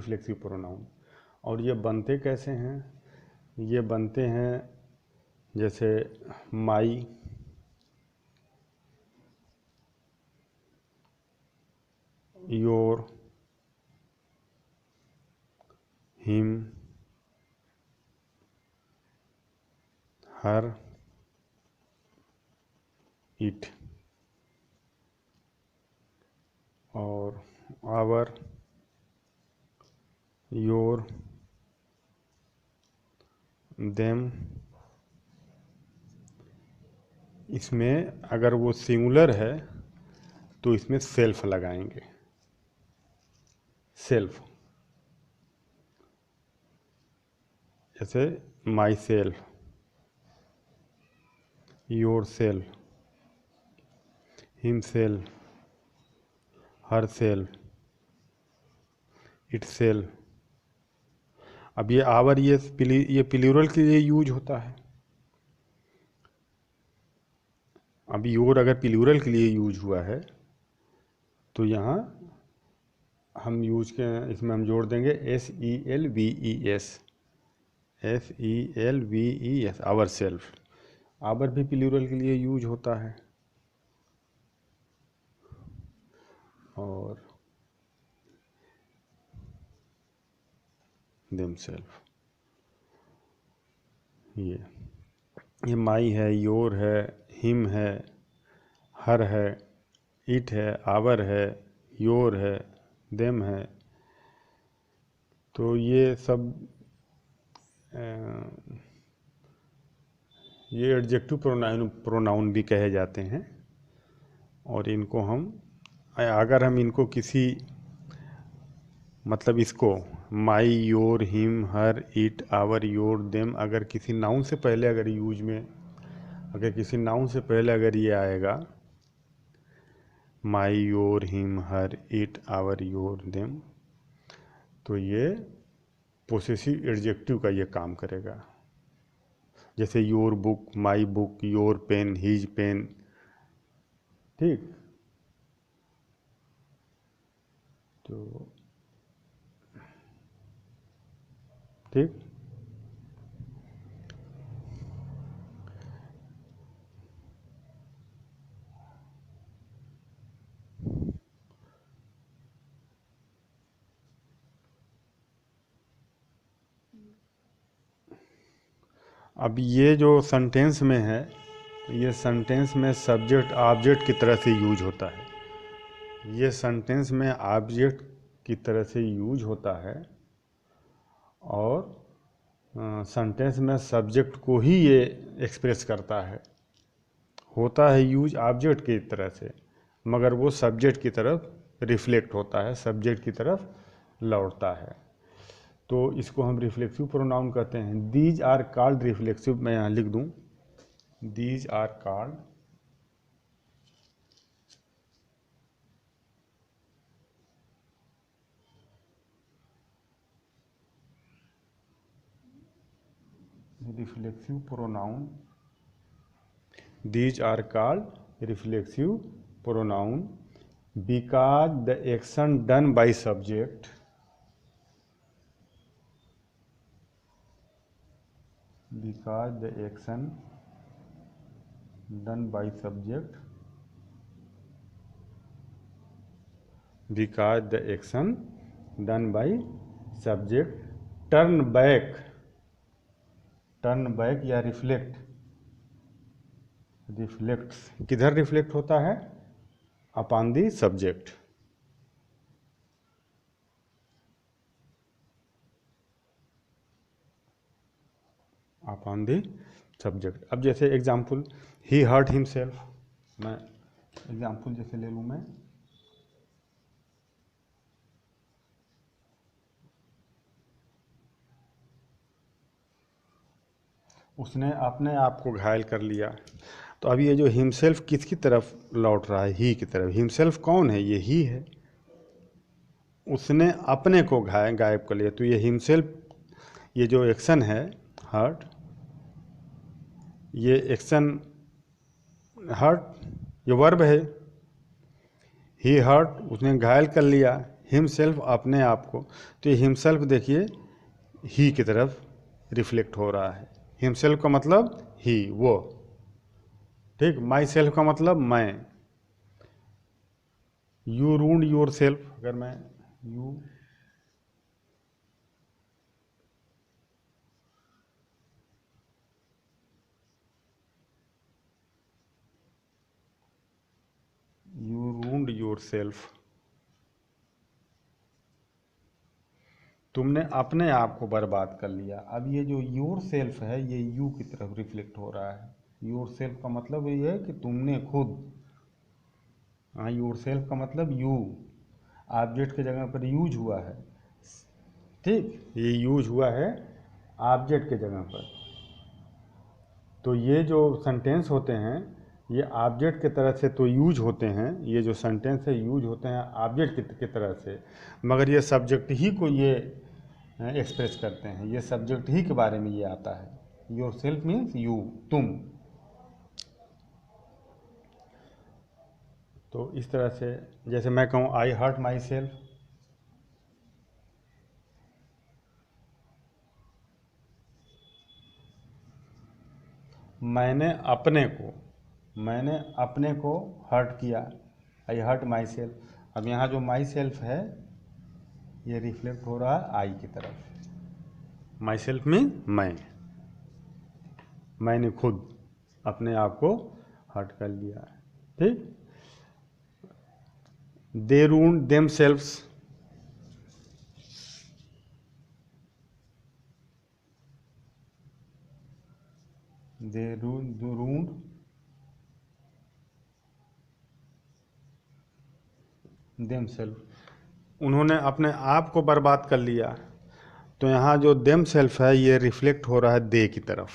Reflexive pronoun. और ये बनते कैसे हैं? ये बनते हैं जैसे माई, योर, हिम, हर, इट और आवर, योर, देम। इसमें अगर वो सिंगुलर है तो इसमें सेल्फ लगाएंगे, सेल्फ। जैसे my self, your self, him self, her self, it self. अब ये आवर ये प्लूरल के लिए यूज होता है। अब योर अगर प्लूरल के लिए यूज हुआ है तो यहाँ हम इसमें हम जोड़ देंगे SELVES, SELVES, our self. Our भी प्लूरल के लिए यूज होता है। और देम सेल्फ। ये माई है, योर है, हिम है, हर है, इट है, आवर है, योर है, देम है। तो ये सब ये एडजेक्टिव प्रोनाउन भी कहे जाते हैं। और इनको हम अगर हम इनको किसी मतलब इसको my, your, him, her, it, our, your, them अगर किसी नाउन से पहले अगर यूज में अगर किसी नाउन से पहले अगर ये आएगा my, your, him, her, it, our, your, them, तो ये पोसेसिव एडजेक्टिव का ये काम करेगा। जैसे your book, my book, your pen, his pen. ठीक, तो ठीक। अब ये जो सेंटेंस में है, ये सेंटेंस में सब्जेक्ट ऑब्जेक्ट की तरह से यूज होता है। ये सेंटेंस में ऑब्जेक्ट की तरह से यूज होता है और सेंटेंस में सब्जेक्ट को ही ये एक्सप्रेस करता है। होता है यूज ऑब्जेक्ट की तरह से, मगर वो सब्जेक्ट की तरफ रिफ्लेक्ट होता है, सब्जेक्ट की तरफ लौटता है। तो इसको हम रिफ्लेक्सिव प्रोनाउन कहते हैं। दीज आर कॉल्ड रिफ्लेक्सिव, मैं यहाँ लिख दूँ, these are called reflexive pronoun. These are called reflexive pronoun because the action done by subject done by subject turn back या रिफ्लेक्ट्स किधर रिफ्लेक्ट होता है? Upon the subject. Upon the subject. अब जैसे एग्जाम्पल, ही हर्ट हिमसेल्फ, मैं example जैसे ले लूँ मैं, उसने अपने आप को घायल कर लिया। तो अब ये जो हिमसेल्फ किसकी तरफ लौट रहा है? ही की तरफ। हिमसेल्फ कौन है? ये ही है। उसने अपने को गायब कर लिया। तो ये हिमसेल्फ, ये जो एक्शन है हर्ट, ये एक्शन हर्ट ये वर्ब है। ही हर्ट, उसने घायल कर लिया हिमसेल्फ अपने आप को, तो ये हिमसेल्फ देखिए ही की तरफ रिफ्लेक्ट हो रहा है। हिमसेल्फ का मतलब ही, वो, ठीक। माई सेल्फ का मतलब मैं। यू रूंड योर सेल्फ, अगर मैं यू रूंड योर सेल्फ, तुमने अपने आप को बर्बाद कर लिया। अब ये जो योर सेल्फ है ये यू की तरफ रिफ्लेक्ट हो रहा है। योर सेल्फ का मतलब ये है कि तुमने खुद। हाँ, योर सेल्फ का मतलब यू, ऑब्जेक्ट की जगह पर यूज हुआ है, ठीक। ये यूज हुआ है ऑब्जेक्ट के जगह पर। तो ये जो सेंटेंस होते हैं ये ऑब्जेक्ट की तरह से तो यूज होते हैं, ये जो सेंटेंस है यूज होते हैं ऑब्जेक्ट की तरह से, मगर ये सब्जेक्ट ही को ये एक्सप्रेस करते हैं, ये सब्जेक्ट ही के बारे में ये आता है। योर सेल्फ मीन्स यू, तुम। तो इस तरह से जैसे मैं कहूँ आई हर्ट माई सेल्फ, मैंने अपने को हर्ट किया, आई हर्ट माई सेल्फ। अब यहाँ जो माई सेल्फ है ये रिफ्लेक्ट हो रहा है आई की तरफ। माई सेल्फ मीन मैंने खुद अपने आप को हर्ट कर लिया, ठीक। दे रूंड देम सेल्व्स, दे रूंड देम सेल्फ, उन्होंने अपने आप को बर्बाद कर लिया। तो यहाँ जो देम सेल्फ है ये रिफ्लेक्ट हो रहा है दे की तरफ,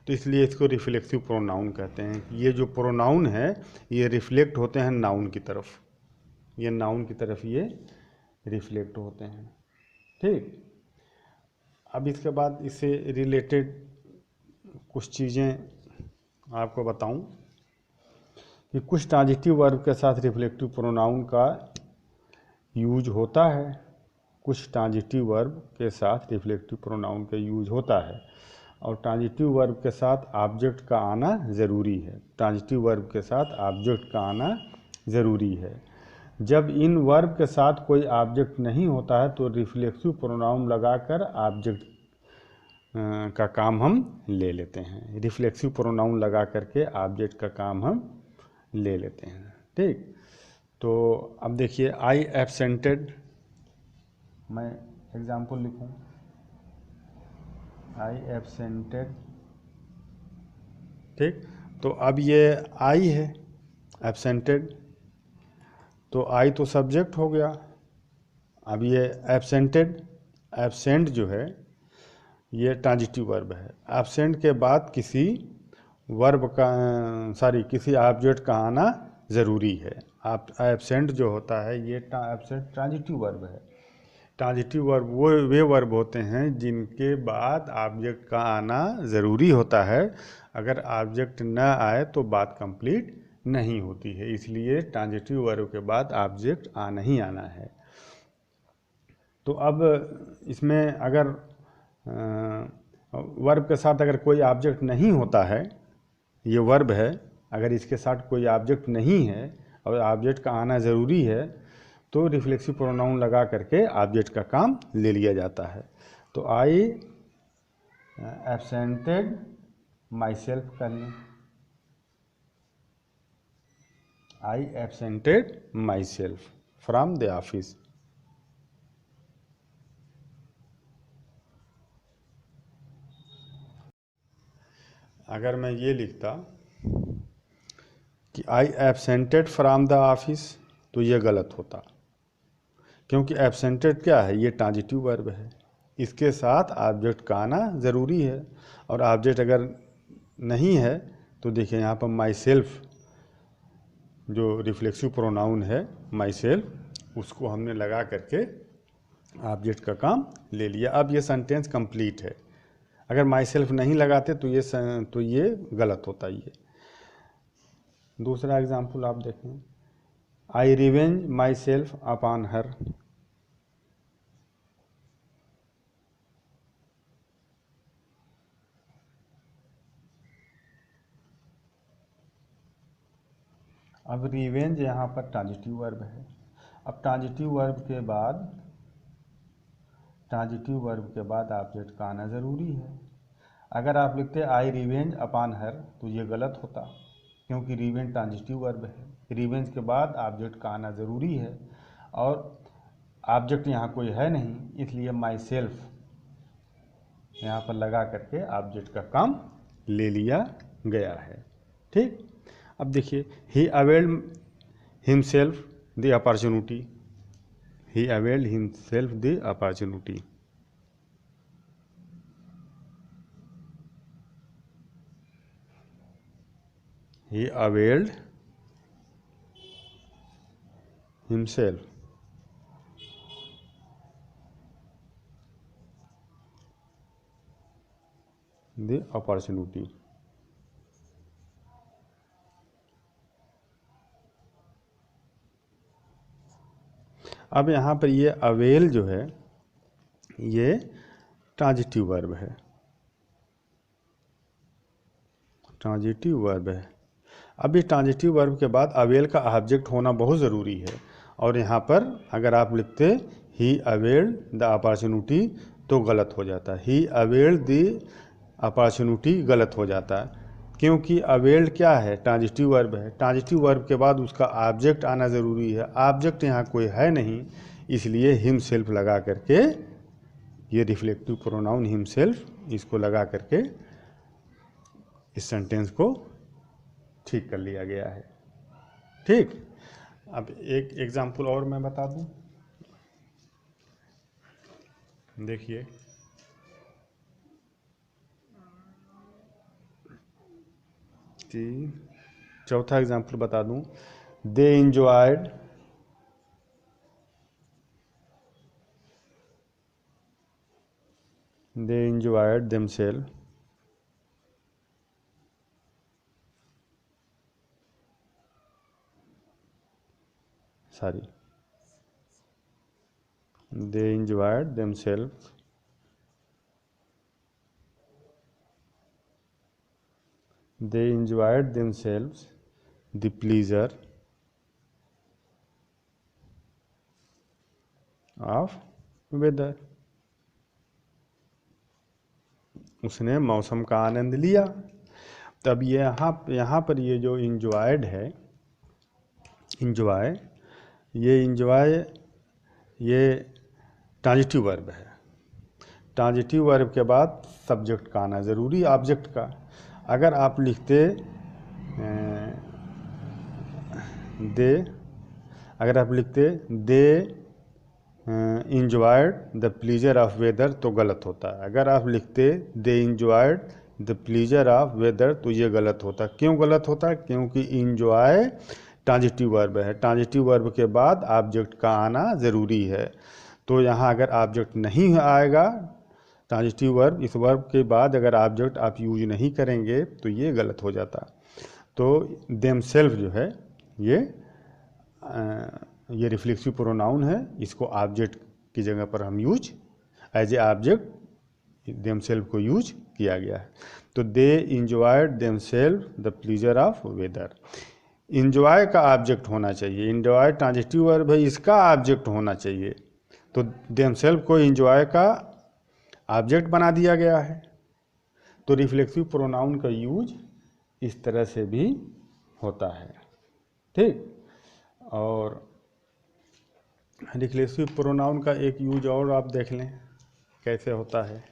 तो इसलिए इसको रिफ्लेक्सिव प्रोनाउन कहते हैं। ये जो प्रोनाउन है ये रिफ्लेक्ट होते हैं नाउन की तरफ, ये नाउन की तरफ ये रिफ्लेक्ट होते हैं, ठीक। अब इसके बाद इससे रिलेटेड कुछ चीज़ें आपको बताऊं कि कुछ ट्रांजिटिव वर्ब के साथ रिफ्लेक्टिव प्रोनाउन का यूज होता है, कुछ ट्रांजिटिव वर्ब के साथ रिफ्लेक्टिव प्रोनाउन का यूज होता है, और ट्रांजिटिव वर्ब के साथ ऑब्जेक्ट का आना ज़रूरी है। ट्रांजिटिव वर्ब के साथ ऑब्जेक्ट का आना ज़रूरी है। जब इन वर्ब के साथ कोई ऑब्जेक्ट नहीं होता है तो रिफ्लेक्सिव प्रोनाउन लगाकर ऑब्जेक्ट का काम हम ले लेते हैं। रिफ्लेक्सिव प्रोनाउन लगा करके ऑब्जेक्ट का काम हम ले लेते हैं, ठीक। तो अब देखिए आई एब्सेंटेड, मैं एग्जाम्पल लिखूं, आई एब्सेंटेड, ठीक। तो अब ये आई है एब्सेंटेड, तो आई तो सब्जेक्ट हो गया। अब ये एब्सेंटेड, एब्सेंट जो है ये ट्रांजिटिव वर्ब है। एब्सेंट के बाद किसी वर्ब का किसी ऑब्जेक्ट का आना ज़रूरी है। आप एब्सेंट जो होता है ये एब्सेंट ट्रांजिटिव वर्ब है। ट्रांजिटिव वर्ब वे वर्ब होते हैं जिनके बाद ऑब्जेक्ट का आना ज़रूरी होता है। अगर ऑब्जेक्ट न आए तो बात कंप्लीट नहीं होती है, इसलिए ट्रांजिटिव वर्ब के बाद ऑब्जेक्ट आना ही आना है। तो अब इसमें अगर वर्ब के साथ अगर कोई ऑब्जेक्ट नहीं होता है, ये वर्ब है, अगर इसके साथ कोई ऑब्जेक्ट नहीं है और ऑब्जेक्ट का आना ज़रूरी है तो रिफ्लेक्सिव प्रोनाउन लगा करके ऑब्जेक्ट का काम ले लिया जाता है। तो आई एब्सेंटेड माई सेल्फ कर लें, I absented myself from the office. अगर मैं ये लिखता कि I absented from the office तो ये गलत होता, क्योंकि एब्सेंटेड क्या है, ये ट्रांजिटिव वर्ब है, इसके साथ ऑब्जेक्ट का आना ज़रूरी है। और ऑब्जेक्ट अगर नहीं है तो देखिए यहाँ पर माई सेल्फ जो रिफ्लेक्सिव प्रोनाउन है माई सेल्फ, उसको हमने लगा करके ऑब्जेक्ट का काम ले लिया। अब ये सेंटेंस कंप्लीट है। अगर माई सेल्फ नहीं लगाते तो ये गलत होता। ये दूसरा एग्जाम्पल आप देखें, I revenge myself upon her. अब रिवेंज यहाँ पर ट्रांजिटिव वर्ब है। अब ट्रांजिटिव वर्ब के बाद ऑब्जेक्ट का आना ज़रूरी है। अगर आप लिखते आई रिवेंज अपॉन हर तो ये गलत होता, क्योंकि रिवेंज ट्रांजिटिव वर्ब है। रिवेंज के बाद ऑब्जेक्ट का आना ज़रूरी है और ऑब्जेक्ट यहाँ कोई है नहीं, इसलिए माई सेल्फ यहाँ पर लगा करके ऑब्जेक्ट का काम ले लिया गया है। ठीक, अब देखिए, he availed himself the opportunity. He availed himself the opportunity. He availed himself the opportunity। अब यहाँ पर ये अवेल जो है ये ट्रांजिटिव वर्ब है, ट्रांजिटिव वर्ब है। अब इस ट्रांजिटिव वर्ब के बाद अवेल का ऑब्जेक्ट होना बहुत ज़रूरी है, और यहाँ पर अगर आप लिखते ही अवेल्ड द अपॉर्चुनिटी तो गलत हो जाता है। ही अवेल्ड द अपॉर्चुनिटी गलत हो जाता है, क्योंकि अवेल्ड क्या है, ट्रांजिटिव वर्ब है। ट्रांजिटिव वर्ब के बाद उसका ऑब्जेक्ट आना ज़रूरी है। ऑब्जेक्ट यहाँ कोई है नहीं, इसलिए हिम सेल्फ लगा करके, ये रिफ्लेक्टिव प्रोनाउन हिम सेल्फ, इसको लगा करके इस सेंटेंस को ठीक कर लिया गया है। ठीक, अब एक एग्जाम्पल और मैं बता दूं, देखिए, चौथा एग्जाम्पल बता दूं। They enjoyed themselves they enjoyed themselves the pleasure of weather। उसने मौसम का आनंद लिया। तब ये यहाँ पर ये जो इंजॉयड है, इंजॉय ये ट्रांजिटिव वर्ब है। ट्रांजिटिव वर्ब के बाद सब्जेक्ट का आना ज़रूरी, ऑब्जेक्ट का। अगर आप लिखते they enjoyed the pleasure of weather तो गलत होता है। अगर आप लिखते they enjoyed the pleasure of weather तो ये गलत होता। क्यों गलत होता? क्योंकि इंजॉय ट्रांजिटिव वर्ब है। ट्रांजिटिव वर्ब के बाद ऑब्जेक्ट का आना ज़रूरी है। तो यहाँ अगर ऑब्जेक्ट नहीं आएगा, ट्रांजिटिव वर्ब, इस वर्ब के बाद अगर ऑब्जेक्ट आप यूज नहीं करेंगे तो ये गलत हो जाता। तो देमसेल्फ जो है ये रिफ्लेक्सिव प्रोनाउन है, इसको ऑब्जेक्ट की जगह पर हम use as a object themselves को यूज किया गया है। तो they enjoyed themselves the pleasure of weather. Enjoy का ऑब्जेक्ट होना चाहिए। इंजॉय ट्रांजिटिव वर्ब है, इसका ऑब्जेक्ट होना चाहिए। तो देमसेल्फ को इंजॉय का ऑब्जेक्ट बना दिया गया है। तो रिफ्लेक्सिव प्रोनाउन का यूज इस तरह से भी होता है। ठीक, और रिफ्लेक्सिव प्रोनाउन का एक यूज और आप देख लें कैसे होता है।